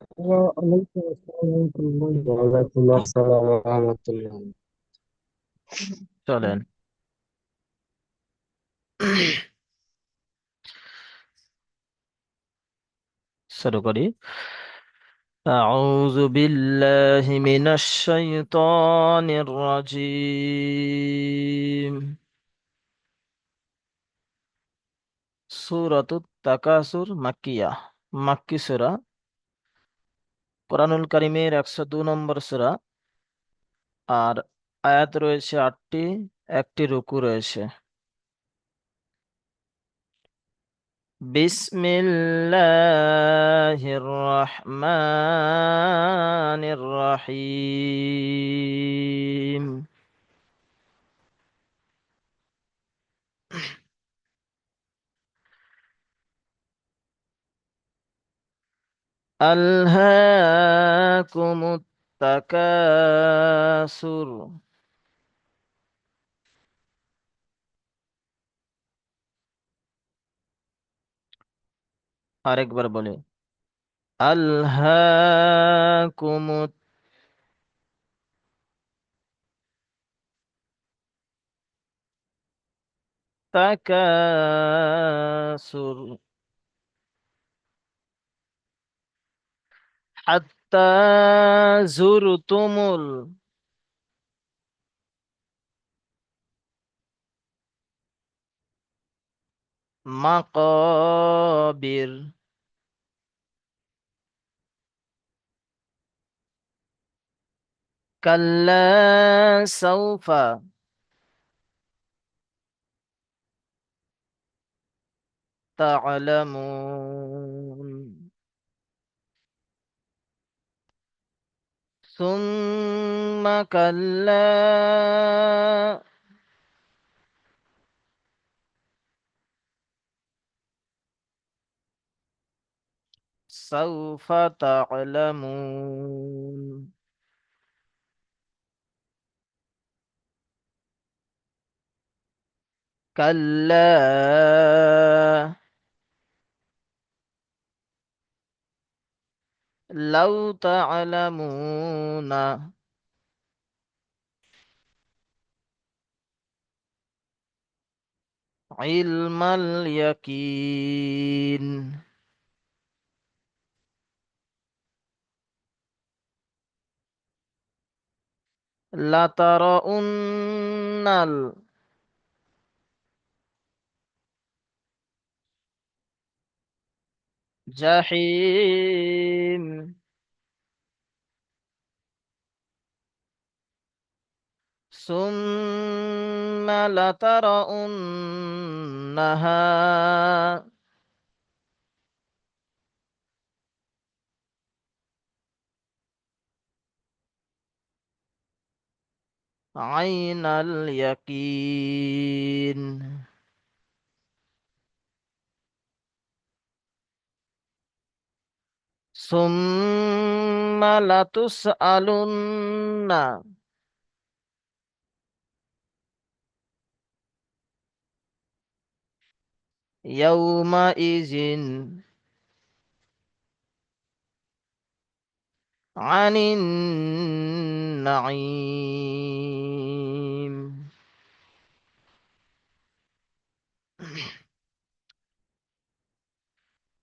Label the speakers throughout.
Speaker 1: وعليكم السلام ورحمة الله وعليكم السلام ورحمة الله।
Speaker 2: চলেন শুরু করি। أعوذ بالله من الشيطان الرجيم সূরাত তাকাসুর মাক্কিয়া, মাক্কি সূরা, কোরআনুল কারীমের 102 নম্বর সূরা। আর আয়াত রয়েছে 8টি, একটি রুকু রয়েছে। বিসমিল্লাহির রহমানির রহিম। আলহাকুমুত তাকাসুর। আরেকবার বলি, আলহাকুমুত তাকাসুর হাত্তা জুরতুমুল মাকাবির। কাল্লা সাউফা তা'লামুন সুম্মা কাল্লা সাউফা তা'লামুন কাল্লা লাউ তা'লামুনা ইলমাল ইয়াকিন লাতারাউন্নাল জাহিম সুম্মা লাতারাউন্নাহা আইনাল ইয়াকিন সুম্মা লাতুসআলুন্না ইয়াউমা ইজিন আনিন নাঈম।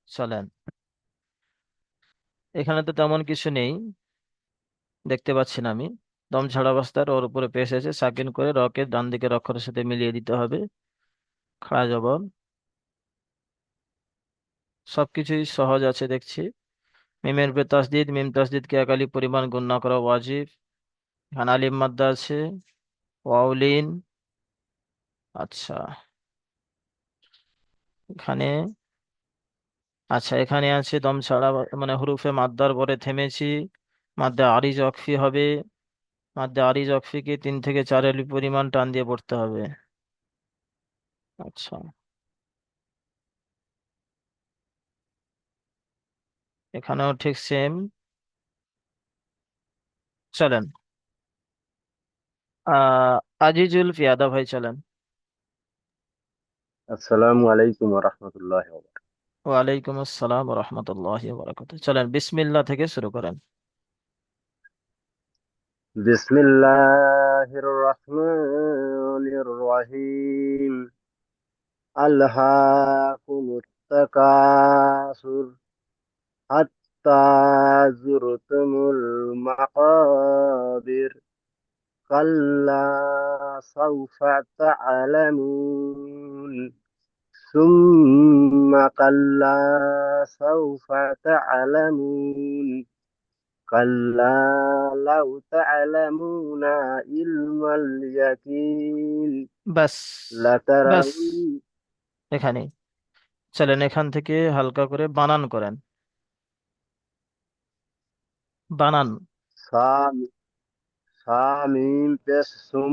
Speaker 2: চলেন, এখানে তো তেমন কিছু নেই, দেখতে পাচ্ছি না আমি। দম ছাড়া অবস্থার ওর উপরে পেশ আছে, সাকিন করে রকে ডান দিকের অক্ষরের সাথে মিলিয়ে দিতে হবে। খাড়া জবর, সবকিছুই সহজ আছে দেখছি। মিমের উপরে তাসদিদ, মিম তাসদিদকে একালি পরিমাণ গুণ না করা ওয়াজিব। এখানে আলিম মাদ্দা আছে, ওয়াউলিন। আচ্ছা, এখানে, আচ্ছা এখানে আছে দম ছাড়া মানে হুরুফে মাদ্দার পরে থেমেছি, মাদ্দা আরিজ অকফি হবে। মাদ্দা আরিজ অকফিকে 3 থেকে 4 আলিফ পরিমাণ টান দিয়ে পড়তে হবে। আচ্ছা, এখানেও ঠিক সেম। চলেন, আজিজুল পিয়াদা ভাই চলেন।
Speaker 1: আসসালামু আলাইকুম ওয়া রাহমাতুল্লাহি ওয়া বারাকাতুহু।
Speaker 2: ওয়ালাইকুম আসসালাম রহমতুল্লাহি ওয়া বারাকাতুহু। চলেন বিসমিল্লাহ থেকে শুরু করেন।
Speaker 1: بسم الله الرحمن الرحيم ألهاكم التكاثر حتى زرتم المقابر كلا سوف تعلمون ثم كلا سوف تعلمون كلا لو تعلمون علم اليقين
Speaker 2: ব্যাস, ব্যাস,
Speaker 1: لترون
Speaker 2: এখানেই। চলেন এখান থেকে হালকা করে বানান করেন। বানান।
Speaker 1: سام سامين بس سم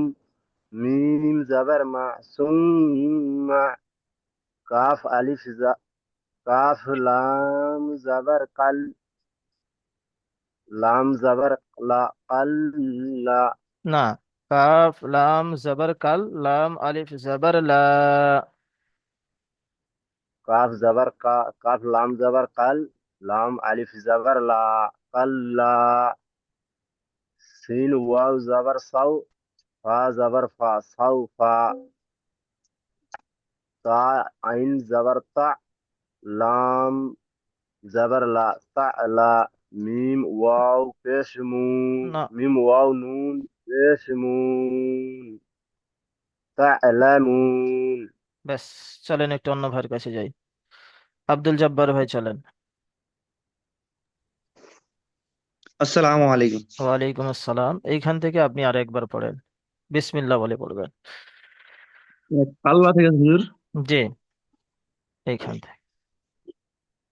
Speaker 1: ميم زبر مع ثم كاف ألف كاف لام زبر قل لام زبر لا قل لا
Speaker 2: না, কাফ লাম জবর কাল, লাম আলিফ জবর লা।
Speaker 1: كاف زبر كاف لام زبر قل لام ألف زبر لا قل لا سين واو زبر صو فا زبر فا صو فا تا عين زبر طع لام زبر لا طع لا ميم واو পেশ মুন
Speaker 2: না,
Speaker 1: মিম ওয়াও নুন পেশ মুন তা'লামুন।
Speaker 2: ব্যাস। চলেন একটু অন্য ভাইয়ের কাছে যাই। আব্দুল জব্বার ভাই চলেন।
Speaker 3: আসসালামু আলাইকুম।
Speaker 2: ওয়ালাইকুম আসসালাম। এইখান থেকে আপনি আর একবার পড়েন, বিসমিল্লাহ বলে পড়বেন।
Speaker 3: আল্লাহ থেকে হুজুর।
Speaker 2: জি, এইখান থেকে।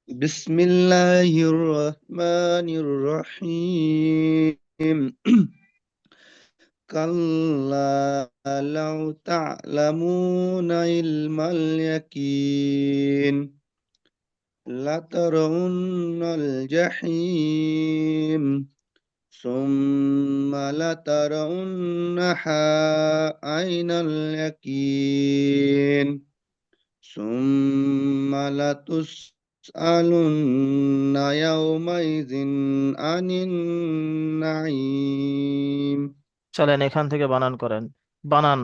Speaker 3: বিসমিল্লাহির রহমানির রহিম। কাল্লা লাউ তা'লামুনা ইলমাল ইয়াকিন লাতারাউন্নাল জাহিম সুম্মা লাতারাউন্নাহা আইনাল ইয়াকিন ثم لتسألن يومئذ عن النعيم।
Speaker 2: চলেন এখান থেকে বানান করেন। বানান।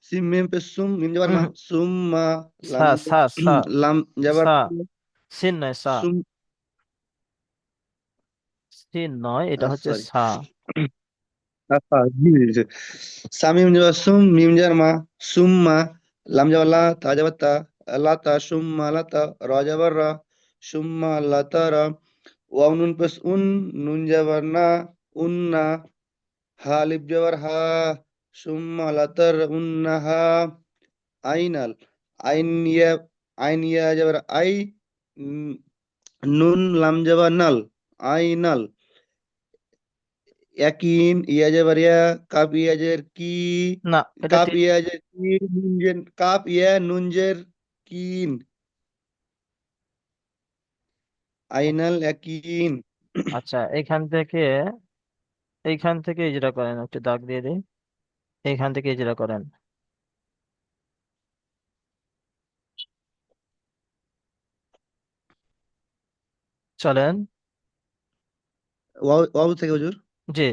Speaker 3: সিম মিম পে সুম মিম যাবার মা
Speaker 2: উহু,
Speaker 3: সুম্মা
Speaker 2: সা
Speaker 3: লাম
Speaker 2: সা সা
Speaker 3: লাম যাবার
Speaker 2: সা, সিন নয় সা।
Speaker 3: সুম
Speaker 2: সিন নয়, এটা হচ্ছে
Speaker 3: সরি
Speaker 2: সা।
Speaker 3: আচ্ছা জি জি, জি। সামিম যাবার সুম মিম যাবার মা সুম্মা লাম যাবার লা তা যাবার তা লাতা সুম্মা লাতা রা যাবার রা সুম্মা লাতারা ওয়াও নুন পেশ নুন যাবার না উন্না হা লিফ যাবার হা সুম্মা লাতার উন্নাহা আইনাল আইন ইয়া আইন ইয়া যাবার আই উম, নুন লাম যাবার নাল আইনাল ইয়াকিন ইয়া যাবার ইয়া কাপ ইয়া জের কি
Speaker 2: না, এটা
Speaker 3: কাপ ইয়া জের কি নুন জের কাপ ইয়া নুন জের কিন আইনাল ইয়াকিন।
Speaker 2: আচ্ছা, এইখান থেকে ইজরা করেন, একটু দাগ দিয়ে দিই। এইখান থেকে ইজরা করেন। চলেন।
Speaker 3: ওয়াও ওয়াও থেকে হুজুর।
Speaker 2: জি,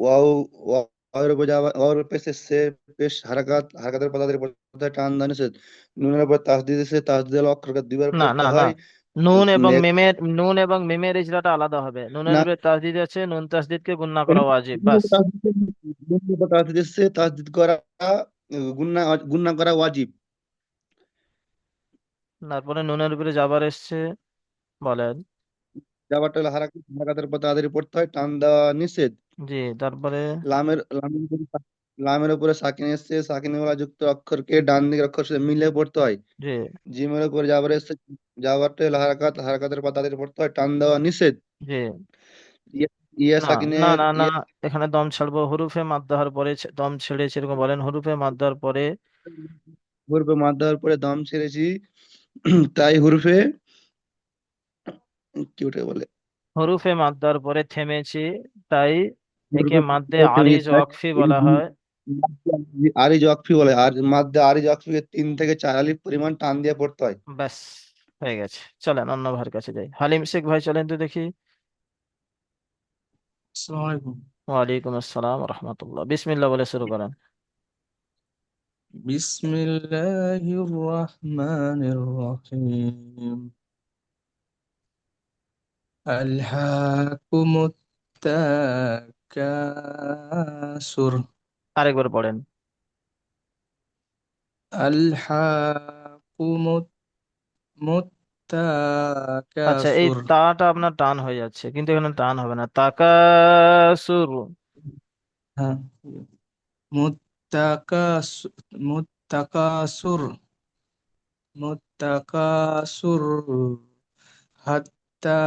Speaker 3: ওয়াও ওয়াওয়ের উপর যাওয়া ওয়াওয়ের উপর সে পেশ হারাকাতের পদাদের পর্দায় টান দান নিষেধ নুনের উপর তাসদিদ এসে তাসদিদ অক্ষরকে দুইবার
Speaker 2: না
Speaker 3: পড়তে
Speaker 2: না না,
Speaker 3: হয়।
Speaker 2: নুন এবং মিমের ইজরাটা আলাদা হবে। নুনের
Speaker 3: না
Speaker 2: উপরে তাসদিদ আছে, নুন তাসদিদকে গুণনা করা ওয়াজিব, বাস।
Speaker 3: নুনের উপর তাসদিদ এসে তাসদিদ করা গুন্না গুন্না করা ওয়াজিব।
Speaker 2: তারপরে নুনের উপরে জাবার এসছে, বলেন।
Speaker 3: যাবারটা হলো হারাকাতের পর তাদের পড়তে হয় টান দেওয়া নিষেধ।
Speaker 2: জি, তারপরে।
Speaker 3: লামের উপরে লামের উপরে সাকিন এসছে সাকিনে ওয়ালা যুক্ত অক্ষরকে ডান দিকের অক্ষর সাথে মিলে পড়তে হয়।
Speaker 2: জি,
Speaker 3: জিমের উপরে যাবার এসছে যাবারটা হলো হারাকাতের পর তাদের পড়তে হয় টান দেওয়া নিষেধ।
Speaker 2: জি।
Speaker 3: ইয়া ইয়া
Speaker 2: না না
Speaker 3: সাকিনের
Speaker 2: না না,
Speaker 3: ইয়া
Speaker 2: এখানে দম ছাড়বো। হরুফে মাদ দেওয়ার পরে দম ছেড়েছে, এরকম বলেন। হরুফে মাদ দেওয়ার পরে।
Speaker 3: হুরফে মাদ দেওয়ার পরে দম ছেড়েছি তাই হুরফে কি ওটা বলে
Speaker 2: হরুফে মাদ দেওয়ার পরে থেমেছি, তাই একে মাদ্দে আরিজ ওয়াকফি বলা হয়।
Speaker 3: আরিজ ওয়াকফি বলে, আর মাদ্দে আরিজ ওয়াকফিকে 3 থেকে 4 আলিফ পরিমাণ টান দিয়ে পড়তে হয়।
Speaker 2: ব্যাস, হয়ে গেছে। চলেন অন্য ভাইয়ের কাছে যাই। হালিম শেখ ভাই চলেন তো দেখি।
Speaker 4: আসসালামু আলাইকুম।
Speaker 2: ওয়ালাইকুম আসসালাম রহমতুল্লাহ। বিসমিল্লাহ বলে শুরু করেন।
Speaker 4: বিসমিল্লাহির রহমানির রহিম। আলহাকুমুত তাকাসুর।
Speaker 2: আরেকবার পড়েন।
Speaker 4: আলহাকুমুত
Speaker 2: আচ্ছা, এই
Speaker 4: মুত্তাকাসুর।
Speaker 2: তাটা আপনার টান হয়ে যাচ্ছে, কিন্তু এখানে টান হবে না। তাকাসুর।
Speaker 4: হ্যাঁ, মুত্তাকাসুর মুত্তাকাসুর মুত্তাকাসুর হাত্তা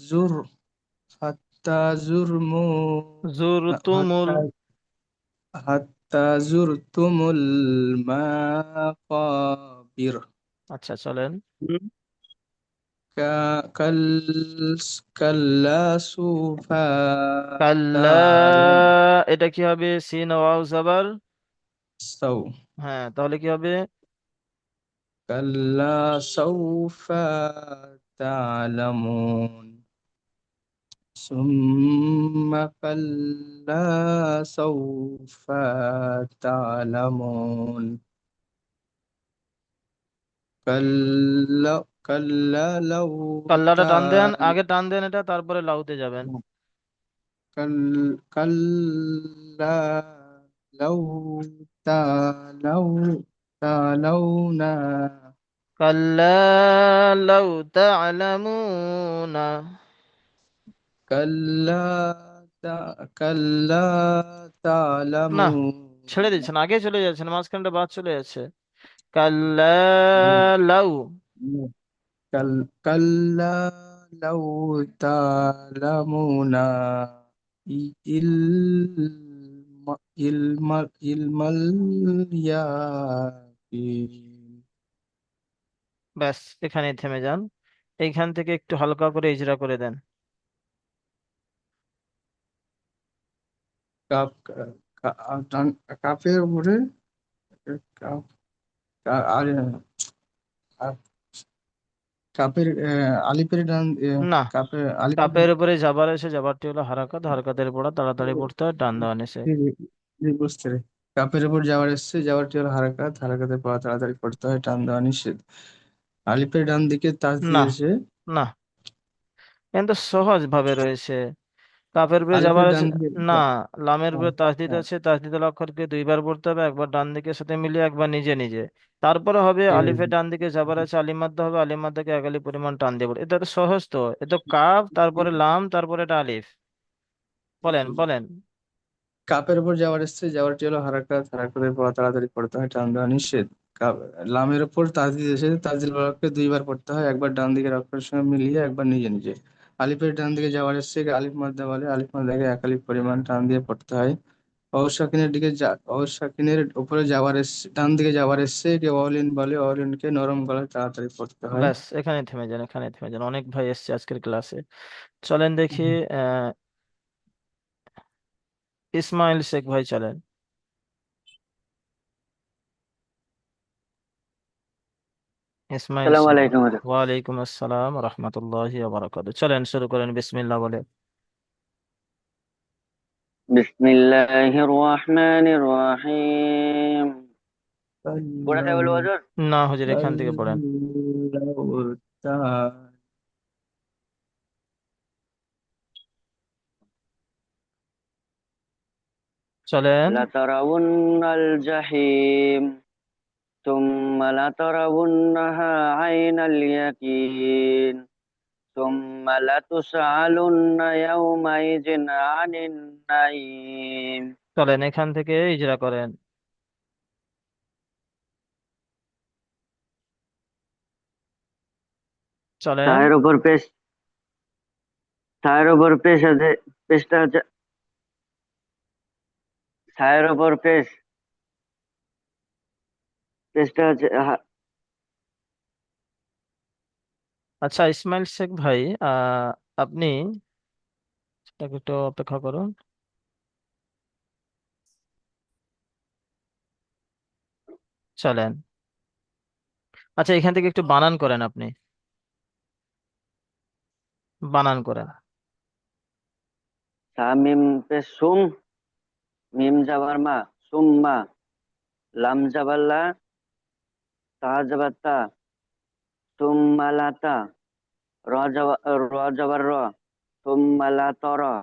Speaker 4: জুর হাত্তা জুরমু
Speaker 2: জুরতুমুল।
Speaker 4: হাত্তা হাত্তা জুরতুমুল মাকাবির।
Speaker 2: আচ্ছা চলেন।
Speaker 4: কাল কাল্লা সুফা
Speaker 2: কাল্লা।
Speaker 4: তালাম
Speaker 2: এটা কি হবে? Scene wow জাবার।
Speaker 4: সাউ
Speaker 2: হ্যাঁ, তাহলে কি হবে?
Speaker 4: কাল্লা সাউফা তালামুন সুম্মা কাল্লা সাউফা তালামুন কাল্লা কাল্লা লাউ
Speaker 2: কাল্লাটা টান দেন,
Speaker 4: তাল
Speaker 2: আগে টান দেন এটা, তারপরে লাউতে যাবেন।
Speaker 4: কাল কাল্লা লাউ তালাউ তালাউনা
Speaker 2: কাল্লা লাউ তা'লামুনা।
Speaker 4: কাল্লা কাল্লা
Speaker 2: না, ছেড়ে
Speaker 4: তালামুনা
Speaker 2: দিচ্ছেন, আগে চলে যাচ্ছেন, মাঝখানটা বাদ চলে যাচ্ছে। কাল্লা লাউ।
Speaker 4: কাল কাল্লা লাউ তালামুনা ইলমা ইলমাল ইয়াকিন।
Speaker 2: ব্যাস, এখানে থেমে যান। এইখান থেকে একটু হালকা করে ইজরা করে দেন।
Speaker 4: কাপ কাপের উপরে কাপ আর কাপের আলিপের ডান
Speaker 2: না,
Speaker 4: কাপের আলিপের
Speaker 2: কাপের উপরে জাবার এসে, জাবারটি হলো হারাকাত, হারাকাতের পড়া তাড়াতাড়ি পড়তে হয়, টান দেওয়া নিষেধ।
Speaker 4: বুঝতে রে কাপের উপর যাওয়ার এসছে, যাওয়ারটি হলো হারাকাত, হারাকাতের পড়া তাড়াতাড়ি পড়তে হয়, টান দেওয়া নিষেধ। আলিফের ডান দিকে তাস
Speaker 2: না,
Speaker 4: দিয়েছে।
Speaker 2: না, কিন্তু সহজ ভাবে রয়েছে। কাপের উপরে যাবার
Speaker 4: আলিফের
Speaker 2: আছে।
Speaker 4: ডান দিকে
Speaker 2: না, লামের
Speaker 4: হ্যাঁ,
Speaker 2: উপরে তাসদিদ
Speaker 4: হ্যাঁ,
Speaker 2: আছে, তাসদিদের অক্ষরকে দুইবার পড়তে হবে, একবার ডান দিকের সাথে মিলিয়ে, একবার নিজে নিজে। তারপরে হবে
Speaker 4: ঠিক
Speaker 2: আলিফের
Speaker 4: আছে।
Speaker 2: ডান দিকে যাবার আছে, আলিফ মাদ্দা হবে, আলিফ মাদ্দাকে এক আলিফ পরিমাণ টান দিয়ে পড়ে। এটা তো সহজ তো, এ তো কাফ, তারপরে লাম, তারপরে এটা আলিফ। বলেন বলেন।
Speaker 4: কাপের উপর যাওয়ার এসছে, যাওয়ারটি হলো হারাকাত, হারাকাতের পড়া তাড়াতাড়ি পড়তে হয়, টান দেওয়া নিষেধ। লামের উপর তাসদিদ এসেছে, তাসদিল বলাকে দুইবার পড়তে হয়, একবার ডান দিকের অক্ষরের সঙ্গে মিলিয়ে, একবার নিজে নিজে। আলিফের ডান দিকে যাওয়ার এসছে, আলিফ মাদ্দা বলে, আলিফ মাদ্দাকে এক আলিফ পরিমাণ টান দিয়ে পড়তে হয়। অসাকিনের দিকে অসাকিনের উপরে যাওয়ার এসছে, ডান দিকে যাওয়ার এসছে, কে অলিন বলে, অলিনকে নরম গলায় তাড়াতাড়ি পড়তে হয়।
Speaker 2: ব্যাস, এখানে থেমে যান, এখানে থেমে যান, অনেক ভাই এসছে আজকের ক্লাসে। চলেন দেখি। আহ ইসমাইল শেখ ভাই চলেন। ইসমাইল
Speaker 5: আসসালামু
Speaker 2: শেখ।
Speaker 5: আলাইকুম।
Speaker 2: ওয়ালাইকুম আসসালাম রহমতুল্লাহি ওয়া বারাকাতুহু। চলেন শুরু করেন বিসমিল্লাহ বলে।
Speaker 5: বিসমিল্লাহির রহমানির রহিম। পড়াতে
Speaker 4: কাল্লাউ
Speaker 5: বলবো হুজুর?
Speaker 2: না হুজুর, এখান থেকে পড়েন।
Speaker 4: কাল্লাউ তা-
Speaker 2: চলেন।
Speaker 5: লাতারাউন্নাল জাহিম সুম্মা লাতারাউন্নাহা আইনাল ইয়াকিন সুম্মা লাতুসআলুন্না ইয়াওমাইযিন আনিন নাঈম।
Speaker 2: চলেন এখান থেকে ইজরা করেন। চলেন।
Speaker 5: তায়ের উপর পেশ তায়ের উপর পেশ আছে। পেশটা হচ্ছে ছায়ের উপর পেশটা হচ্ছে
Speaker 2: আচ্ছা ইসমাইল শেখ ভাই, আপনি একটু অপেক্ষা করুন। চলেন। আচ্ছা, এখান থেকে একটু বানান করেন আপনি, বানান করেন।
Speaker 5: সামিম পেশ সুম, মিম জাবার মা, সুম্মা, লাম জাবার লা, তা জাবার তা, সুম্মা লাতা, র জাবার র, সুম্মা লা তরা,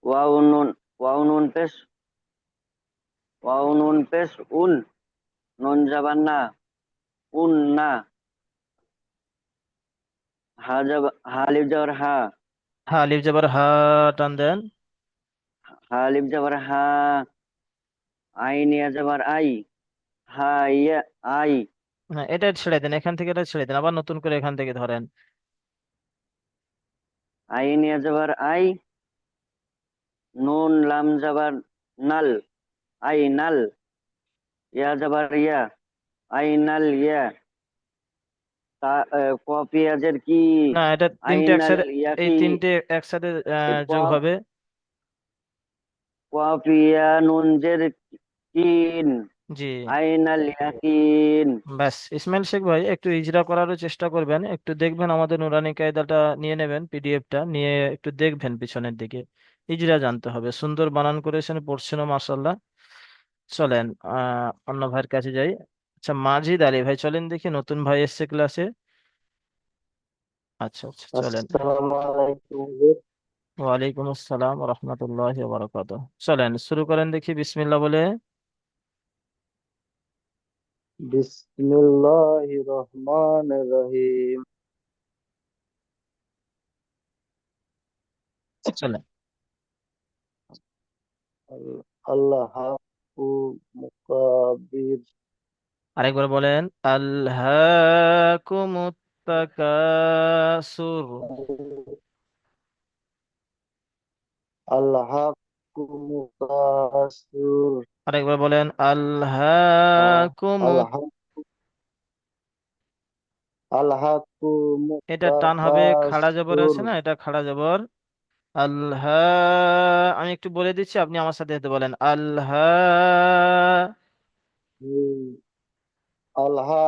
Speaker 5: ওয়াও নুন, ওয়াও নুন পেশ, ওয়াও নুন পেশ উন, নুন জাবার না, উন না, হা লিফ জাবার হা,
Speaker 2: হা লিফ জবর হা, টান দেন।
Speaker 5: হা লিফ জাবার হা, আইন ইয়া জাবার আই, হা ইয়া আই,
Speaker 2: হ্যাঁ, এটা ছেড়ে দেন, এখান থেকে এটা ছেড়ে দেন, আবার নতুন করে এখান থেকে ধরেন।
Speaker 5: আইন ইয়া জাবার আই, নুন লাম জাবার নাল, I null, yeah জাবার yeah, I নাল ইয়া, কপিয়াজের কি,
Speaker 2: না, এটা
Speaker 5: আই
Speaker 2: তিনটে
Speaker 5: নাল
Speaker 2: একসাথে,
Speaker 5: ইয়া
Speaker 2: এই
Speaker 5: কি,
Speaker 2: তিনটে একসাথে যোগ হবে।
Speaker 5: কপিয়া নুনজের কিন,
Speaker 2: জি।
Speaker 5: আই নাল ইয়াকিন।
Speaker 2: ব্যাস, ইসমাইল শেখ ভাই একটু ইজরা করারও চেষ্টা করবেন, একটু দেখবেন, আমাদের নুরানি কায়দাটা নিয়ে নেবেন, পিডিএফটা নিয়ে একটু দেখবেন পিছনের দিকে, ইজরা জানতে হবে। সুন্দর বানান করেছেন, পড়ছেনও মাশাল্লাহ। চলেন অন্য ভাইয়ের কাছে যাই। আচ্ছা, মাজিদ আলী ভাই, চলেন দেখি, নতুন ভাই এসছে ক্লাসে। আচ্ছা আচ্ছা, চলেন।
Speaker 1: আসসালামু আলাইকুম হুজুর।
Speaker 2: ওয়ালাইকুম আসসালাম রহমতুল্লাহ বারাকাত। চলেন শুরু করেন দেখি, বিসমিল্লাহ বলে।
Speaker 1: বিসমিল্লাহির রহমানির রহিম।
Speaker 2: চলেন,
Speaker 1: আল্লাহু মুকাব্বির।
Speaker 2: আরেকবার বলেন, আল্লাকুমুত তাকাসুর।
Speaker 1: আল্লাহু মুকাসসির।
Speaker 2: আরেকবার বলেন, আল্লাকুমুত।
Speaker 1: আল্লাহ আল্লাহু
Speaker 2: এটা টান হবে, খাড়া জবর
Speaker 1: মুকাসসির।
Speaker 2: আছে না, এটা খাড়া জবর। আল্লাহ, আমি একটু বলে দিচ্ছি, আপনি আমার সাথে সাথে বলেন, আল্লাহ
Speaker 1: আল্লাহু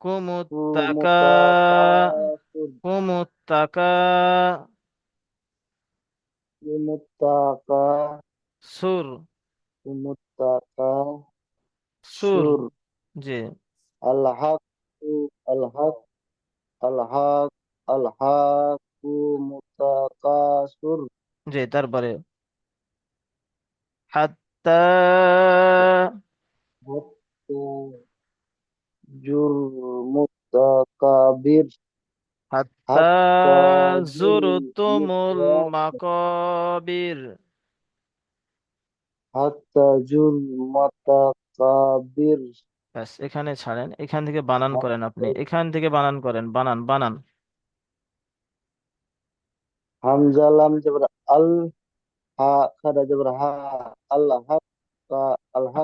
Speaker 2: কুমুত্তাকা,
Speaker 1: মুতাকাসসির।
Speaker 2: কুমুত্তাকা
Speaker 1: মুতাকা
Speaker 2: সুর,
Speaker 1: মুতাকা
Speaker 2: সুর।
Speaker 1: সুর।
Speaker 2: জি।
Speaker 1: আল্লাহু আল্লাহ আল্লাহ আল্লাহু মুতাকাসসির।
Speaker 2: জি, তারপরে হাত্তা,
Speaker 1: জুর মুতাকাবির।
Speaker 2: হাত্তা
Speaker 1: হাত্তা জুল
Speaker 2: জুরতুমুল
Speaker 1: মুতা
Speaker 2: মাকাবির।
Speaker 1: হাত্তা জুল মুতাকাবির।
Speaker 2: ব্যাস, এখানে ছাড়েন, এখান থেকে বানান করেন আপনি, এখান থেকে বানান করেন, বানান বানান।
Speaker 1: হামজা লাম জবর আল, হা খারা জবর হা, আল্লাহ কা আল্লাহ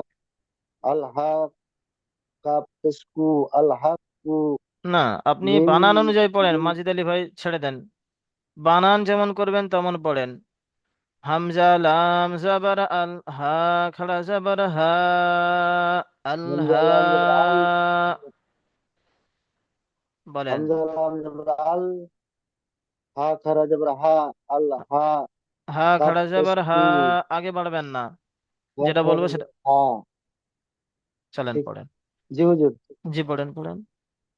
Speaker 1: আল্লাহ কাপ পেশকু আল্লাহ কু।
Speaker 2: না, আপনি
Speaker 1: মিম
Speaker 2: বানান অনুযায়ী পড়েন,
Speaker 1: মিম
Speaker 2: মাজিদ আলী ভাই ছেড়ে দেন, বানান যেমন করবেন তেমন পড়েন। হামজা লাম জাবার আল, হা খাড়া জাবার হা,
Speaker 1: হামজা
Speaker 2: আল্লাহ
Speaker 1: লাম জবর আল,
Speaker 2: বলেন।
Speaker 1: হামজা লাম জবর আল, হা খারা জবর হা, আল্লাহ
Speaker 2: হা
Speaker 1: কাপ
Speaker 2: খাড়া জাবার হা,
Speaker 1: পেশকু
Speaker 2: আগে বাড়বেন না,
Speaker 1: হা
Speaker 2: যেটা
Speaker 1: খারা
Speaker 2: বলবো সেটা
Speaker 1: জবর হা।
Speaker 2: চলেন
Speaker 1: ঠিক।
Speaker 2: পড়েন।
Speaker 1: জি হুজুর।
Speaker 2: জি, পড়েন পড়েন।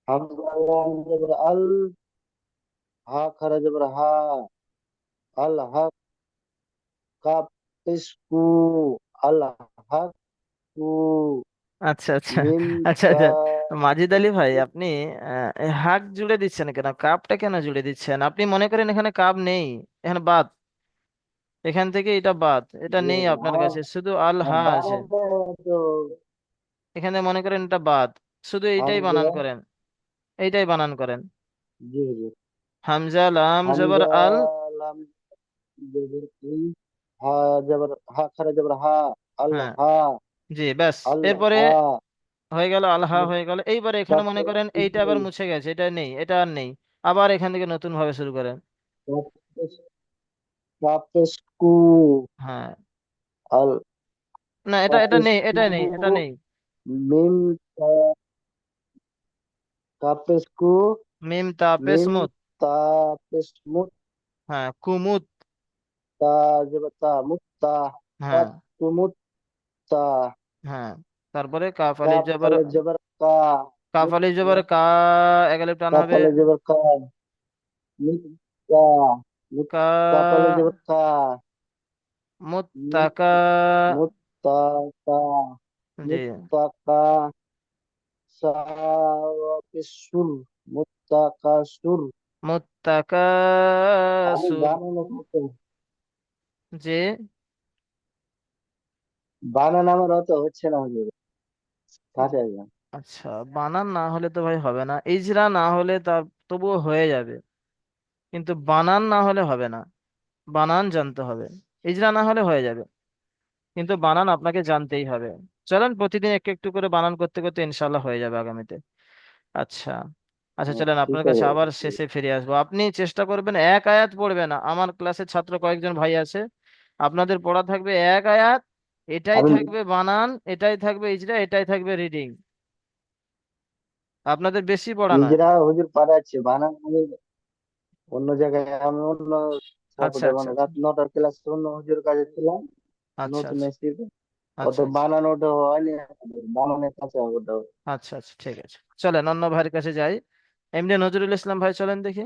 Speaker 1: হামজা লাম জবর আল, হা খারা জবর হা, আল্লাহ কাপ পেশকু আল্লাহ কু।
Speaker 2: আচ্ছা আচ্ছা,
Speaker 1: মিম
Speaker 2: আচ্ছা
Speaker 1: তা
Speaker 2: আচ্ছা, মাজিদ আলী ভাই আপনি হাক জুড়ে দিচ্ছেন কেন, কাপটা কেন জুড়ে দিচ্ছেন? আপনি মনে করেন এখানে কাপ নেই, এখানে বাদ, এখান থেকে এটা বাদ, এটা নেই আপনার কাছে, শুধু আল হা আছে।
Speaker 1: বানাতে তো
Speaker 2: এখানে মনে করেন এটা বাদ, শুধু এইটাই
Speaker 1: হামজা।
Speaker 2: বানান করেন, এইটাই বানান করেন।
Speaker 1: জি হুজুর।
Speaker 2: হামজা লাম জবর
Speaker 1: হামজা
Speaker 2: আল।
Speaker 1: লাম জবর ই, হা জবর হা খারা জবর হা, আল্লাহ
Speaker 2: হ্যাঁ, জি, ব্যাস। এরপরে
Speaker 1: আল্লাহ
Speaker 2: হয়ে গেল, আলহা হয়ে গেল। এইবারে এখানে মনে করেন এইটা আবার মুছে গেছে, এটা নেই, এটা আর নেই, আবার এখান থেকে নতুন ভাবে শুরু করেন।
Speaker 1: কাপেস্কু
Speaker 2: হ্যাঁ,
Speaker 1: আল
Speaker 2: না, এটা এটা নেই,
Speaker 1: কাপেস্কু
Speaker 2: এটা নেই, এটা নেই।
Speaker 1: মিম তা কাপেস কু,
Speaker 2: মিম তা পেশ
Speaker 1: মিম
Speaker 2: মুত।
Speaker 1: তা পেশ মুত,
Speaker 2: হ্যাঁ, কুমুত।
Speaker 1: তা জবতা মুত্তা,
Speaker 2: হ্যাঁ।
Speaker 1: কাত কুমুত্তা,
Speaker 2: হ্যাঁ, তারপরে কাফ আলিফ
Speaker 1: কাপ
Speaker 2: জবর,
Speaker 1: আলিফ জবর কা,
Speaker 2: কাফ আলিফ
Speaker 1: মুত্তা,
Speaker 2: জবর কা, এক আলিফ টান
Speaker 1: কাপ
Speaker 2: হবে।
Speaker 1: আলিফ জবর কা, মুত্তা, মুত,
Speaker 2: কা,
Speaker 1: কাপ আলিফ জবর কা, মুত,
Speaker 2: মুত্তাকা।
Speaker 1: মুত্তাকা,
Speaker 2: জি।
Speaker 1: মুত্তাকা, সাওয়াকিসুর, মুত্তাকাসুর। আমি
Speaker 2: মুত্তাকাসুর।
Speaker 1: বানানো হতো,
Speaker 2: জি।
Speaker 1: বানানো আমার অত হচ্ছে না হুজুর, কাছে একদম।
Speaker 2: আচ্ছা, বানান না হলে তো ভাই হবে না, ইজরা না হলে তা তবুও হয়ে যাবে, কিন্তু বানান না হলে হবে না। বানান জানতে হবে। ইজরা না হলে হয়ে যাবে, কিন্তু বানান আপনাকে জানতেই হবে। চলেন প্রতিদিন একটু একটু করে বানান করতে করতে ইনশাল্লাহ হয়ে যাবে আগামীতে। আচ্ছা। আচ্ছা, চলেন
Speaker 1: ঠিক
Speaker 2: আপনার
Speaker 1: আছে
Speaker 2: কাছে আবার শেষে ফিরে আসবো। আপনি চেষ্টা করবেন এক আয়াত পড়বে না। আমার ক্লাসের ছাত্র কয়েকজন ভাই আছে, আপনাদের পড়া থাকবে এক আয়াত, এটাই
Speaker 1: আমি।
Speaker 2: থাকবে বানান, এটাই থাকবে ইজরা, এটাই থাকবে রিডিং। আপনাদের বেশি পড়া নয়।
Speaker 1: নিজেরা হুজুর পাঠাচ্ছে বানান আমি অন্য জায়গায়, আমি অন্য
Speaker 2: আচ্ছা
Speaker 1: সাপোর্টে
Speaker 2: আচ্ছা
Speaker 1: মানে
Speaker 2: আচ্ছা।
Speaker 1: রাত 9টার ক্লাস অন্য হুজুর কাছে ছিলাম,
Speaker 2: আচ্ছা
Speaker 1: নতুন
Speaker 2: আচ্ছা।
Speaker 1: এসেছি তো, অত
Speaker 2: আচ্ছা আচ্ছা।
Speaker 1: বানান ওটা হয়নি আমাদের, বানানের কাছে ওটা।
Speaker 2: আচ্ছা আচ্ছা, ঠিক আছে, চলেন অন্য ভাইয়ের কাছে যাই। এমনি নজরুল ইসলাম ভাই, চলেন দেখি।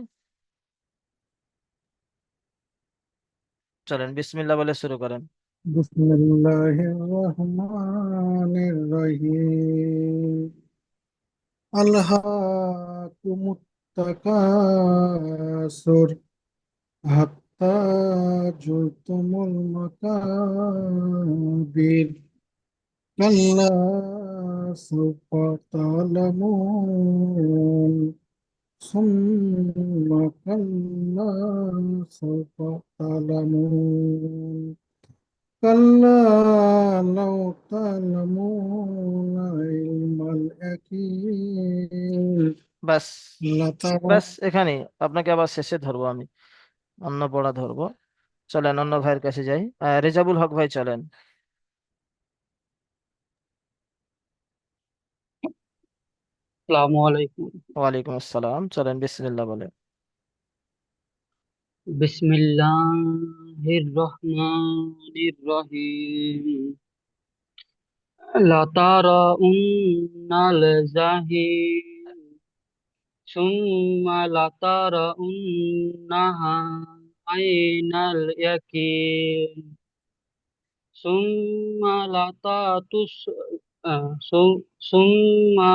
Speaker 2: চলেন বিসমিল্লাহ বলে শুরু করেন।
Speaker 6: বিসমিল্লাহির রহমানির রহিম। আলহাকুমুত তাকাসুর হাত্তা জুরতুমুল মাকাবির কাল্লা সাওফা তা'লামুন সুম্মা কাল্লা সাওফা তা'লামুন كلا لو تعلمون علم اليقين
Speaker 2: বাস।
Speaker 6: لترون
Speaker 2: বাস এখানে আপনাকে আবার শেষে ধরবো আমি, অন্য পড়া ধরবো। চলেন অন্য ভাইয়ের কাছে যাই। রেজাবুল হক ভাই, চলেন।
Speaker 7: আসসালামু আলাইকুম।
Speaker 2: ওয়ালাইকুম আসসালাম, চলেন বিসমিল্লাহ বলে।
Speaker 7: বিসমিল্লাহির রহমানির রহিম। লাতারাউন্নাল জাহিম সুম্মা লাতারাউন্নাহা আইনাল ইয়াকিন সুম্মা লাতাতুস সুম্মা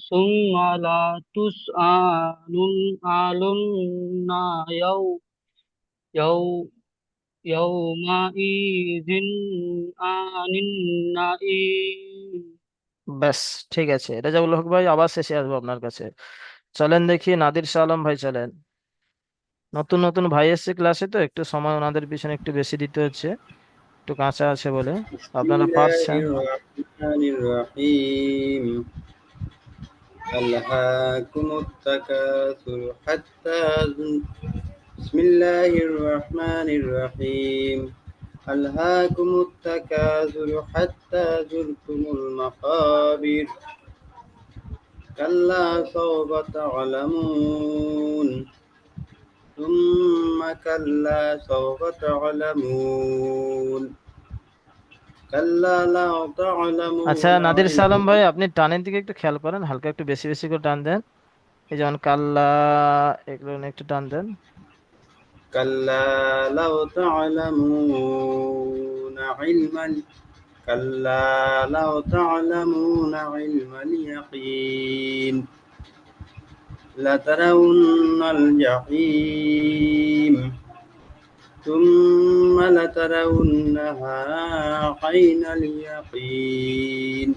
Speaker 7: সুম্মা লাতুসআলুন আলুন্না ইয়াউ ইয়াউমাইযিন আনিন নাঈম।
Speaker 2: ব্যাস, ঠিক আছে রেজাবুল হক ভাই, আবার শেষে আসবো আপনার কাছে। চলেন দেখি নাদির শাহ আলম ভাই, চলেন। নতুন নতুন ভাই এসছে ক্লাসে, তো একটু সময় ওনাদের পিছনে একটু বেশি দিতে হচ্ছে, একটু কাঁচা আছে বলে।
Speaker 8: بسم
Speaker 2: আপনারা
Speaker 8: الله
Speaker 2: পারছেন।
Speaker 8: الرحمن الرحيم ألهاكم التكاثر بسم الله الرحمن الرحيم ألهاكم التكاثر حتى زرتم المقابر كلا سوف تعلمون ثم كلا سوف تعلمون كلا لا
Speaker 2: আচ্ছা
Speaker 8: تعلمون
Speaker 2: নাদির শাহ
Speaker 8: علم
Speaker 2: আলম ভাই, আপনি টানের দিকে একটু খেয়াল করেন, হালকা একটু বেশি বেশি করে টান দেন। এই যেমন কাল্লা, এগুলো নিয়ে একটু টান দেন।
Speaker 8: كلا لو تعلمون كلا لو تعلمون علم اليقين لترون الجحيم ثم لترونها عين اليقين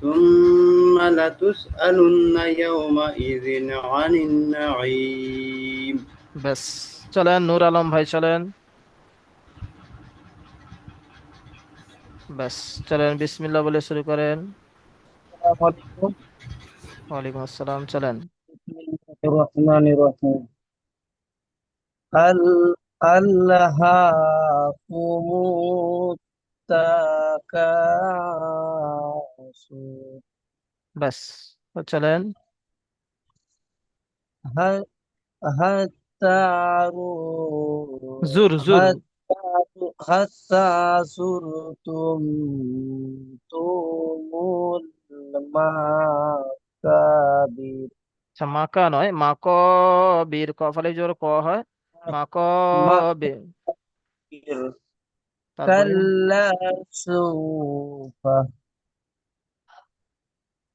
Speaker 8: ثم لتسألن يومئذ عن النعيم
Speaker 2: ব্যাস, চলেন নূর আলম ভাই, চলেন। ব্যাস, চলেন বিসমিল্লাহ বলে শুরু করেন।
Speaker 7: আসসালামু আলাইকুম।
Speaker 2: ওয়ালাইকুম আসসালাম, চলেন।
Speaker 7: বিসমিল্লাহির রহমানির রহিম। আল আল্লাহাকুমুত তাকাসুর
Speaker 2: ব্যাস, তো চলেন।
Speaker 7: هل هل
Speaker 2: জুর জুর।
Speaker 7: هل حتى زرتم المقابر
Speaker 2: আচ্ছা, মাকা নয়, মাক বীর, কফালে জোর ক হয়, মাক বীর। তারপরে
Speaker 7: كلا سوف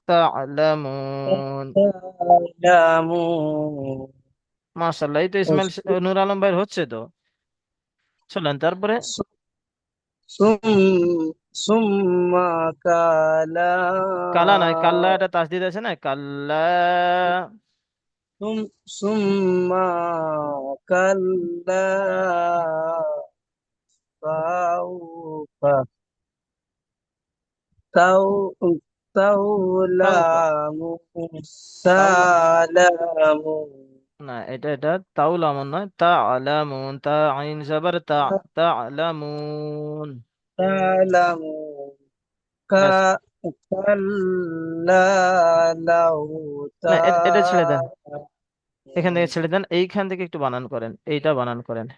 Speaker 2: তা'লামুন।
Speaker 7: تعلمون
Speaker 2: মাশাআল্লাহ, এই তো ইসমাইল নূর আলম ভাইয়ের হচ্ছে তো। চলেন তারপরে।
Speaker 7: ثم كلا
Speaker 2: কালা নয়, কাল্লা, এটা তাসদিদ আছে না, কাল্লা।
Speaker 7: ثم كلا سوف تو-
Speaker 2: তাওফা,
Speaker 7: تعلمون
Speaker 2: তাওলা,
Speaker 7: تعلمون
Speaker 2: না, এটা তাউলামুন নয়, তা'লামুন, তা আইন জাবার তা, তা'লামুন।
Speaker 7: تعلمون
Speaker 2: ব্যাস,
Speaker 7: كلا لو
Speaker 2: না, এটা ছেড়ে দেন,
Speaker 7: تعلمون
Speaker 2: এখান থেকে ছেড়ে দেন, এইখান থেকে একটু বানান করেন, এইটা বানান করেন।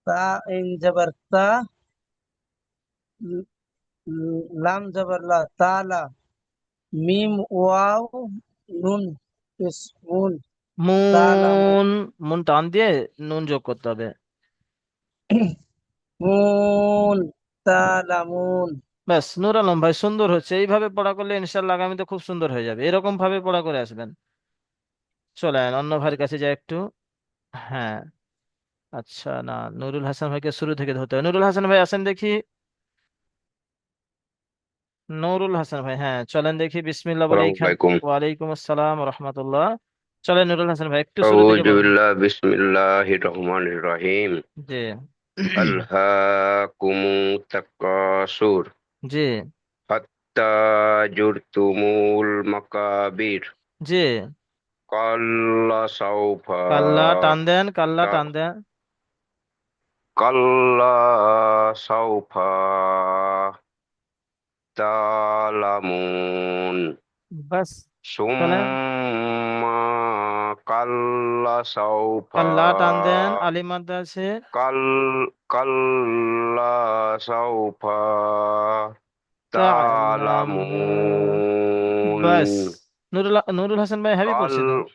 Speaker 7: تا إن جبرتا লাম জবর লা তালা মিম ওয়াও নুন ইসমুন তালামুন
Speaker 2: মুন, মুন টান দিয়ে নুন যোগ করতে হবে।
Speaker 7: মুন তালামুন
Speaker 2: ব্যাস, নূর আলম ভাই সুন্দর হচ্ছে, এইভাবে পড়া করলে ইনশাল্লাহ আগামীতে খুব সুন্দর হয়ে যাবে, এরকম ভাবে পড়া করে আসবেন। চলেন অন্য ভাইয়ের কাছে যাই একটু। হ্যাঁ, আচ্ছা, না, নুরুল হাসান ভাইকে শুরু থেকে ধরতে হবে। নুরুল হাসান ভাই আসেন দেখি। নুরুল হাসান ভাই, হ্যাঁ, চলেন দেখি, বিসমিল্লাহ বলে
Speaker 9: আসসালামু
Speaker 2: এইখান।
Speaker 9: আলাইকুম।
Speaker 2: ওয়ালাইকুম আসসালাম রহমতুল্লাহ। চলেন নুরুল হাসান ভাই একটু শুরু থেকে
Speaker 9: আউযু
Speaker 2: বলুন।
Speaker 9: বিল্লাহ বিসমিল্লাহির রহমানির রহিম।
Speaker 2: জি।
Speaker 9: আলহাকুমুত তাকাসুর
Speaker 2: জি।
Speaker 9: হাত্তা জুরতুমুল মাকাবির
Speaker 2: জি।
Speaker 9: কাল্লা সাউফা
Speaker 2: কাল্লা টান দেন, কাল্লা
Speaker 9: তা-
Speaker 2: টান দেন।
Speaker 9: কাল্লা সাউফা তালামুন
Speaker 2: বাস, চলেন।
Speaker 9: সুম্মা কাল্লা সাউফা
Speaker 2: কাল্লা টান দেন, আলিফ মাদ্দা আছে।
Speaker 9: কাল কাল্লা সাউফা
Speaker 2: তা'লামুন।
Speaker 9: তালামুন
Speaker 2: বাস, নুরুল নুরুল হাসান ভাই হেভি
Speaker 9: কাল
Speaker 2: পড়ছে তো।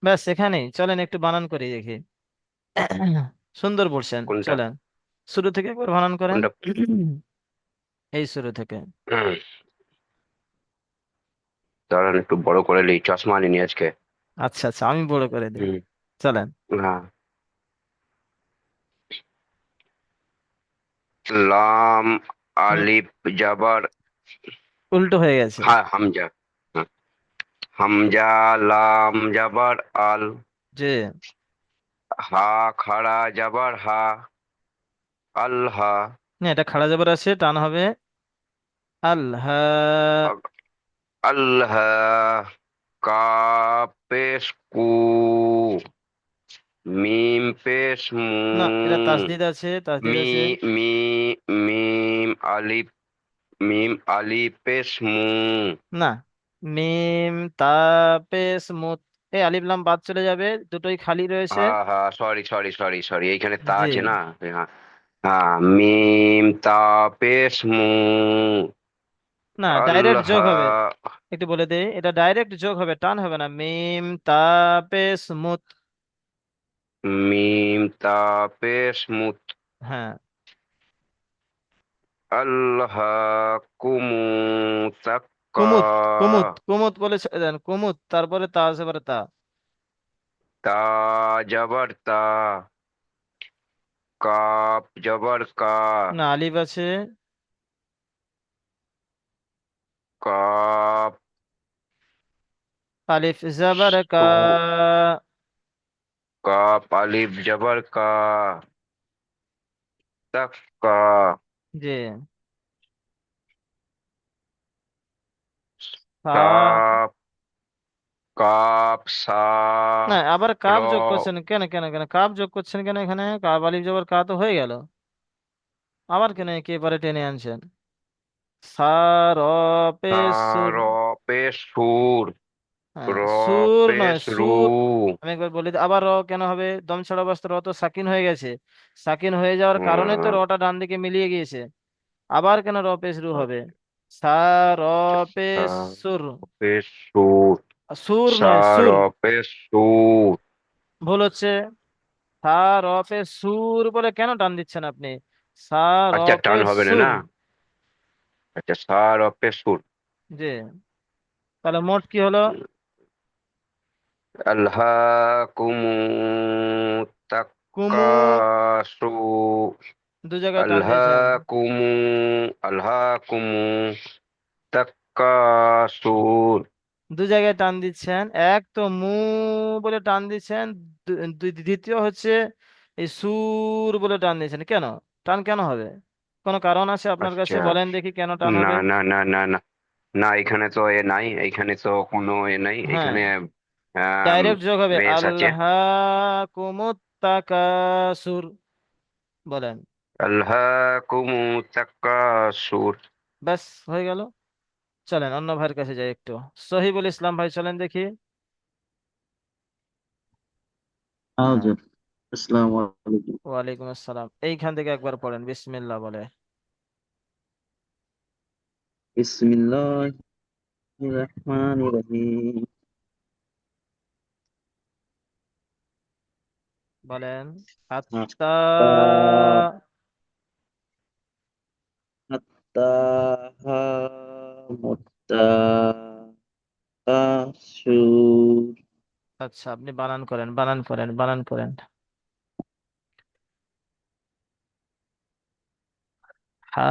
Speaker 2: ব্যাস, এখানেই চলেন একটু বানান করে দেখি। সুন্দর পড়ছেন,
Speaker 9: কোনটা
Speaker 2: চলেন শুরু থেকে একবার বানান করেন।
Speaker 9: কোনটা
Speaker 2: এই শুরু থেকে।
Speaker 9: হুম, দাঁড়ান একটু বড় করে নিই, চশমা নিনি আজকে।
Speaker 2: আচ্ছা আচ্ছা, আমি বড় করে দিই।
Speaker 9: হুম,
Speaker 2: চলেন।
Speaker 9: হ্যাঁ। লাম
Speaker 2: হুম,
Speaker 9: আলিফ জাবার,
Speaker 2: উল্টো হয়ে গেছে।
Speaker 9: হ্যাঁ হামজা, হ্যাঁ, হামজা লাম জাবার আল,
Speaker 2: যে,
Speaker 9: হা খাড়া জাবার হা, আল্হা,
Speaker 2: না, এটা খাড়া জবর আছে, টান হবে। আল্লাহ।
Speaker 9: আল্হা, কাফ পেশ কু, মিম পেশ মু,
Speaker 2: না, এটা তাসদিদ আছে, তাসদিদ
Speaker 9: মি
Speaker 2: আছে।
Speaker 9: মি মিম আলিফ, মিম আলিফ পেশ মু,
Speaker 2: না, মিম তা পেশ মুত, এই আলিফ লাম বাদ চলে যাবে, দুটোই খালি রয়েছে।
Speaker 9: হ্যাঁ হ্যাঁ, সরি সরি সরি সরি, এইখানে তা
Speaker 2: জি।
Speaker 9: আছে না, হ্যাঁ হ্যাঁ, মিম তা পেশ মু,
Speaker 2: না, ডাইরেক্ট যোগ
Speaker 9: আল্লাহা,
Speaker 2: হবে, একটু বলে দেই, এটা ডাইরেক্ট যোগ হবে, টান হবে না, মিম তা পেশ মুত।
Speaker 9: মিম তা পেশ মুত,
Speaker 2: হ্যাঁ।
Speaker 9: আল্লাহা কুমু তাক্কা,
Speaker 2: কুমুত, কুমুত, কুমুত বলে ছেড়ে দেন, কুমুত, তারপরে তা আছে, পরে তা।
Speaker 9: তা জবর তা, কাপ জবর কা,
Speaker 2: না, আলিফ আছে।
Speaker 9: কাপ
Speaker 2: আলিফ জাবার কা।
Speaker 9: কাপ আলিফ জবর কা, তাক্কা,
Speaker 2: জি। তা।
Speaker 9: কাপ কাপ সা
Speaker 2: না, আবার
Speaker 9: র,
Speaker 2: কাপ যোগ করছেন কেন, কেন কেন কাপ যোগ করছেন কেন, এখানে কাপ আলিফ জাবার কা তো হয়ে গেল, আবার কেন একেবারে টেনে আনছেন? সা র পেশ সুর।
Speaker 9: পেশ সুর।
Speaker 2: হ্যাঁ,
Speaker 9: র
Speaker 2: সুর নয়,
Speaker 9: পেশ রু।
Speaker 2: সুর। আমি একবার বলি দিই, আবার র কেন হবে? দম ছাড়া অবস্থা র তো সাকিন হয়ে গেছে। সাকিন হয়ে যাওয়ার কারণে তো
Speaker 9: আহ,
Speaker 2: রটা ডান দিকে মিলিয়ে গিয়েছে। আবার কেন র পেশ রু হবে? সা র
Speaker 9: সা
Speaker 2: পেশ সুর।
Speaker 9: পেশ সুর।
Speaker 2: সুর
Speaker 9: সা
Speaker 2: নয়,
Speaker 9: র
Speaker 2: সুর।
Speaker 9: পেশ সুর।
Speaker 2: ভুল হচ্ছে। সা র পেশ সুর বলে কেন টান দিচ্ছেন আপনি? সা র
Speaker 9: আচ্ছা, টান
Speaker 2: পেশ
Speaker 9: হবে না
Speaker 2: সুর।
Speaker 9: না? আচ্ছা, সা র পেশ সুর।
Speaker 2: জি। তাহলে মোট কি হলো?
Speaker 9: আল্লাহকুমু
Speaker 2: কুমু,
Speaker 9: তাকাসুর।
Speaker 2: দু জায়গায় টান দিয়েছেন।
Speaker 9: আল্লাহকুমু আল্লাহকুমু তাকাসুর।
Speaker 2: দু জায়গায় টান দিচ্ছেন, এক তো মু বলে টান দিচ্ছেন, দ্বিতীয় হচ্ছে এই সুর বলে টান দিচ্ছেন। কেন? টান কেন হবে? কোনো কারণ আছে আপনার কাছে?
Speaker 9: আচ্ছা,
Speaker 2: বলেন দেখি কেন টান
Speaker 9: না
Speaker 2: হবে।
Speaker 9: না না না না না, এখানে তো এ নাই, এখানে তো কোনো এ নাই
Speaker 2: হ্যাঁ,
Speaker 9: এখানে। আম,
Speaker 2: ডাইরেক্ট যোগ হবে,
Speaker 9: বেশ আছে।
Speaker 2: আল্লাহ কুমুত তাকাসুর। বলেন।
Speaker 9: আল্লাহকুমু তাকাসুর।
Speaker 2: ব্যাস, হয়ে গেল। চলেন অন্য ভাইয়ের কাছে যাই একটু। সহিবুল ইসলাম ভাই, চলেন দেখি। হ্যাঁ,
Speaker 10: হাজার। আসসালামু আলাইকুম।
Speaker 2: ওয়ালাইকুম আসসালাম। এইখান থেকে একবার পড়েন, বিসমিল্লাহ বলে।
Speaker 10: বিসমিল্লাহির রহমানির রহিম।
Speaker 2: বলেন। হাত্তা।
Speaker 10: হাত্তা হাত্তা হামুত্তা কাসুর।
Speaker 2: আচ্ছা, আপনি বানান করেন, বানান করেন, বানান করেন।
Speaker 10: হা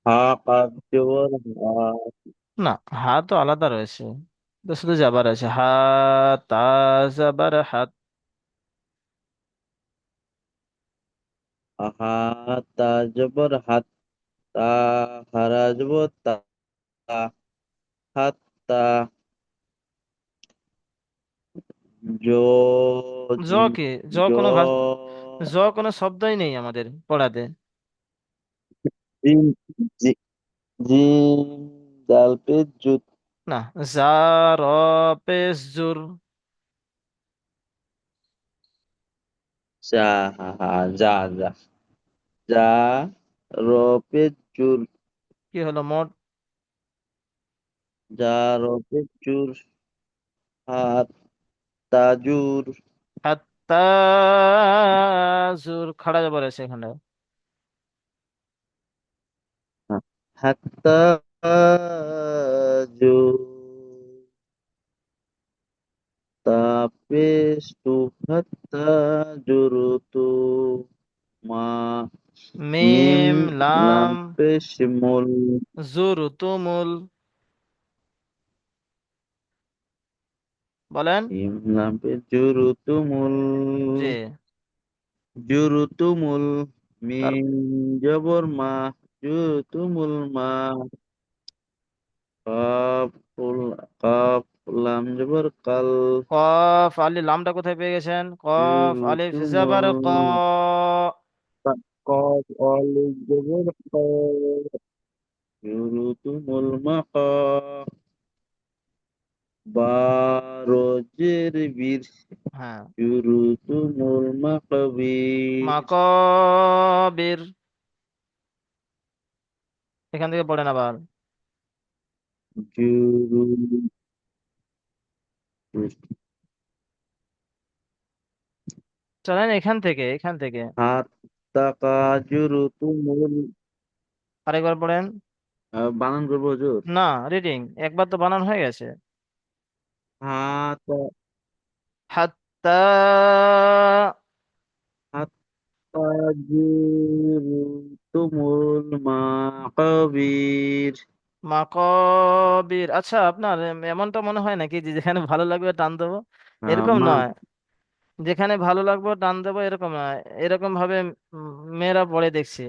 Speaker 10: হা কাফ জবর হা।
Speaker 2: না, হা তো আলাদা রয়েছে, তো শুধু জাবার আছে। হা তা জাবার হাত।
Speaker 10: হা তা জবর হাত। তা হারা জবর তা। হাত্তা জ
Speaker 2: জ
Speaker 10: জিম
Speaker 2: কি? জ
Speaker 10: জ
Speaker 2: কোনো জ কোনো শব্দই নেই আমাদের পড়াতে।
Speaker 10: জিম জিম দাল পেজ জুত।
Speaker 2: না, জা র পেশ জুর।
Speaker 10: যা হা হা যা যা যা রপে চুর।
Speaker 2: কি হলো মোট?
Speaker 10: যা রপে চুর। হাত তাজুর।
Speaker 2: হাত্তা জুর, খাড়া যাবার আছে এখানে।
Speaker 10: হাত্তা জুর। তাপেস্তু হাত্তা জুরুতু। মা মিম
Speaker 2: মিম লাম
Speaker 10: লাম্পে শিমুল।
Speaker 2: জুর তুমুল। বলেন।
Speaker 10: মিম লাম্পে জুরুতুমুল।
Speaker 2: জি।
Speaker 10: জুরুতুমুল।
Speaker 2: তার
Speaker 10: মিম জবর মা। জুরুতুমুল মা। কাফ কাফ লাম জবর কাল।
Speaker 2: কফ আলিফ, লামটা কোথায় পেয়ে গেছেন? কফ আলিফ জাবার ক।
Speaker 10: জুরুতুমুল কফ অলিফ জবর ক। জুরুতুমুল মাকা। বারোজের বীর।
Speaker 2: হ্যাঁ,
Speaker 10: জুরুতুমুল মাকাবির।
Speaker 2: মাকবির। এখান থেকে পড়েন আবার।
Speaker 10: জুরু
Speaker 2: চলেন এখান থেকে, এখান থেকে
Speaker 10: হাত তাকা জুরুতুমুল।
Speaker 2: আরেকবার পড়েন।
Speaker 10: বানান করবো হুজুর?
Speaker 2: না, রিডিং একবার তো বানান হয়ে গেছে।
Speaker 10: হাত
Speaker 2: হাত্তা
Speaker 10: হাত্তা জুরুতুমুল মাকাবির।
Speaker 2: মাকবির। আচ্ছা, আপনার এমনটা মনে হয় নাকি যে যেখানে ভালো লাগবে টান দেবো? এরকম
Speaker 10: মা
Speaker 2: নয়। যেখানে ভালো লাগবে টান দেবো এরকম নয়। এরকম ভাবে মেয়েরা পড়ে দেখছি,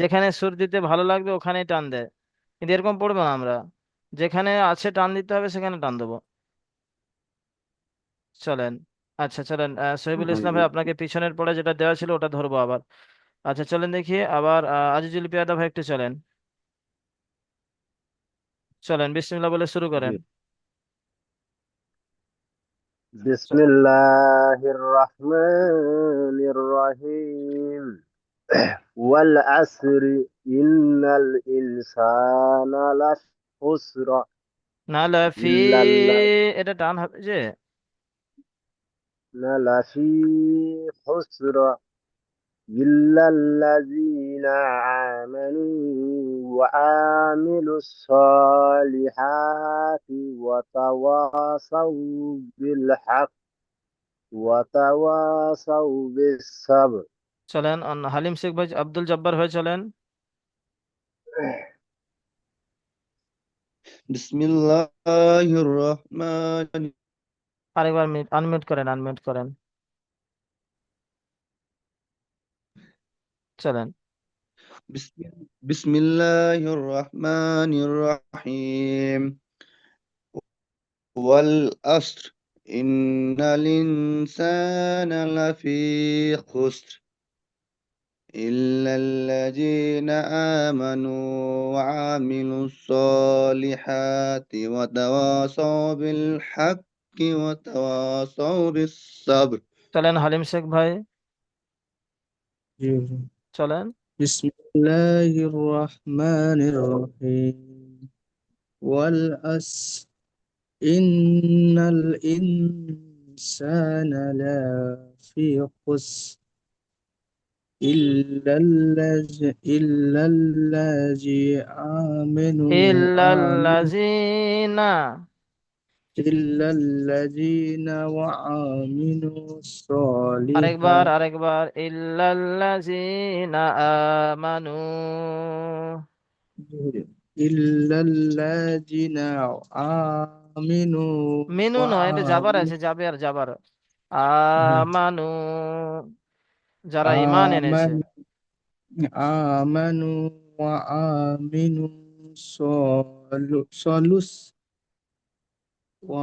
Speaker 2: যেখানে সুর দিতে ভালো লাগবে ওখানেই টান দেয়। কিন্তু এরকম পড়বো না আমরা, যেখানে আছে টান দিতে হবে সেখানে টান দেবো। চলেন। আচ্ছা চলেন, সহিবুল ইসলাম ভাই, আপনাকে পিছনের পড়ে যেটা দেওয়া ছিল ওটা ধরবো আবার। আচ্ছা চলেন দেখি আবার আজিজুল পেয়াদা ভাই একটু চলেন চলেন বিসমিল্লাহ বলে শুরু করেন।
Speaker 1: জি। বিসমিল্লাহির রহমানির রহিম। ওয়াল আসরি ইন্নাল ইনসানা লাখুসরা
Speaker 2: না লাফি, এটা টান হবে যে।
Speaker 1: লাফি খুসরা ইল্লাল্লাযীনা আমানু ওয়া আমিলুস সালিহাতি ওয়া তাওয়াসাউ বিল হক ওয়া তাওয়াসাউ বিস সাবর।
Speaker 2: চলেন হালিম শেখ ভাই, আব্দুল জব্বার ভাই চলেন।
Speaker 3: বিসমিল্লাহির রহমানির
Speaker 2: আরেকবার আনমিউট করেন, আনমিউট করেন, চলেন।
Speaker 3: বিসমিল্লাহির রহমানির রহিম। ওয়াল আসর ইন্নাল ইনসানা লাফি খুসর ইল্লাল্লাযীনা আমানু ওয়া আমিলুস সালিহাতি ওয়া তাওয়াসাউ বিল হাক্কি ওয়া তাওয়াসাউ বিস সাবর।
Speaker 2: চলেন হালিম শেখ ভাই
Speaker 4: জি হুজুর।
Speaker 2: চলেন।
Speaker 4: বিসমিল্লাহির রহমানির রহিম। ওয়াল আস ইন্নাল ইনসানা লাফি খুসর ইল্লাল্লাযী আমানু
Speaker 2: ইল্লাল্লাযীনা,
Speaker 4: ইল্লাল্লাযীনা ওয়া আমিনু
Speaker 2: আরেকবার
Speaker 4: সলিহাত
Speaker 2: আরেকবার, ইল্লাল্লাযীনা আমানু।
Speaker 4: ইল্লাল্লাযীনা আমিনু
Speaker 2: মিনু
Speaker 4: ওয়া
Speaker 2: নয়, এটা জাবার
Speaker 4: আমিনু
Speaker 2: আছে, জাবার জাবার। আমানু, যারা ঈমান এনেছে।
Speaker 4: আমানু আমানু ওয়া আমিনু সলুস ওয়া
Speaker 2: ওয়া